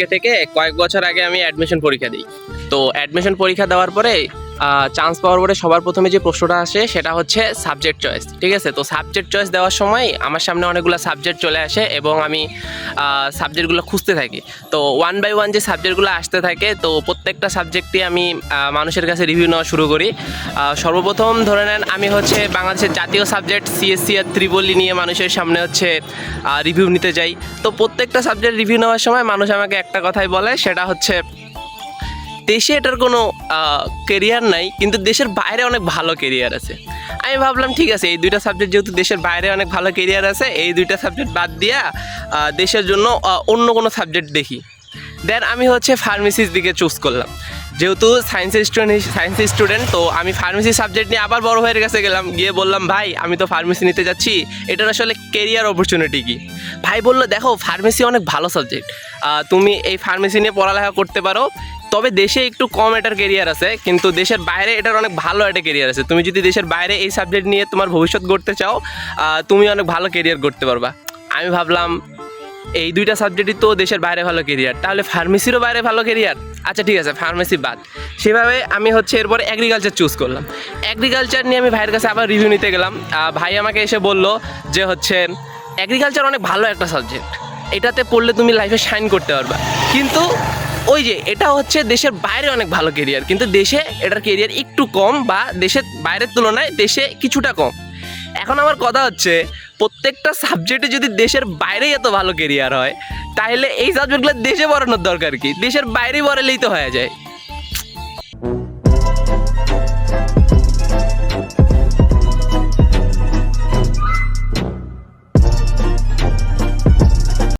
আজকে থেকে কয়েক বছর আগে আমি অ্যাডমিশন পরীক্ষা দিই। তো অ্যাডমিশন পরীক্ষা দেওয়ার পরে চান্স পাওয়ার পরে সবার প্রথমে যে প্রশ্নটা আসে সেটা হচ্ছে সাবজেক্ট চয়েস, ঠিক আছে? তো সাবজেক্ট চয়েস দেওয়ার সময় আমার সামনে অনেকগুলো সাবজেক্ট চলে আসে এবং আমি সাবজেক্টগুলো খুঁজতে থাকি। তো ওয়ান বাই ওয়ান যে সাবজেক্টগুলো আসতে থাকে, তো প্রত্যেকটা সাবজেক্টই আমি মানুষের কাছে রিভিউ নেওয়া শুরু করি। সর্বপ্রথম ধরে নেন আমি হচ্ছে বাংলাদেশের জাতীয় সাবজেক্ট সিএসসি আর ত্রিপলি নিয়ে মানুষের সামনে হচ্ছে রিভিউ নিতে যাই। তো প্রত্যেকটা সাবজেক্ট রিভিউ নেওয়ার সময় মানুষ আমাকে একটা কথাই বলে, সেটা হচ্ছে দেশে এটার কোনো কেরিয়ার নাই, কিন্তু দেশের বাইরে অনেক ভালো কেরিয়ার আছে। আমি ভাবলাম ঠিক আছে, এই দুইটা সাবজেক্ট যেহেতু দেশের বাইরে অনেক ভালো কেরিয়ার আছে, এই দুইটা সাবজেক্ট বাদ দিয়া দেশের জন্য অন্য কোনো সাবজেক্ট দেখি। দেন আমি হচ্ছে ফার্মেসির দিকে চুজ করলাম। যেহেতু সায়েন্সের স্টুডেন্ট, তো আমি ফার্মেসি সাবজেক্ট নিয়ে আবার বড় ভাইয়ের কাছে গেলাম, গিয়ে বললাম ভাই আমি তো ফার্মেসি নিতে যাচ্ছি, এটার আসলে কেরিয়ার অপরচুনিটি কি? ভাই বললো দেখো ফার্মেসি অনেক ভালো সাবজেক্ট, তুমি এই ফার্মেসি নিয়ে পড়ালেখা করতে পারো, তবে দেশে একটু কম এটার কেরিয়ার আছে, কিন্তু দেশের বাইরে এটার অনেক ভালো একটা কেরিয়ার আছে। তুমি যদি দেশের বাইরে এই সাবজেক্ট নিয়ে তোমার ভবিষ্যৎ গড়তে চাও, তুমি অনেক ভালো কেরিয়ার গড়তে পারবা। আমি ভাবলাম এই দুইটা সাবজেক্টই তো দেশের বাইরে ভালো কেরিয়ার, তাহলে ফার্মেসিরও বাইরে ভালো কেরিয়ার, আচ্ছা ঠিক আছে ফার্মেসি বাদ। সেভাবে আমি হচ্ছে এরপরে এগ্রিকালচার চুজ করলাম। এগ্রিকালচার নিয়ে আমি ভাইয়ের কাছে আবার রিভিউ নিতে গেলাম। ভাই আমাকে এসে বলল যে হচ্ছে এগ্রিকালচার অনেক ভালো একটা সাবজেক্ট, এটাতে পড়লে তুমি লাইফে শাইন করতে পারবা, কিন্তু ওই যে এটা হচ্ছে দেশের বাইরে অনেক ভালো কেরিয়ার, কিন্তু দেশে এটার কেরিয়ার একটু কম, বা দেশের বাইরের তুলনায় দেশে কিছুটা কম। এখন আমার কথা হচ্ছে প্রত্যেকটা সাবজেক্টে যদি দেশের বাইরেই এত ভালো কেরিয়ার হয়, তাহলে এই সাবজেক্টগুলো দেশে পড়ানোর দরকার কি? দেশের বাইরে পড়ালেই তো হয়ে যায়।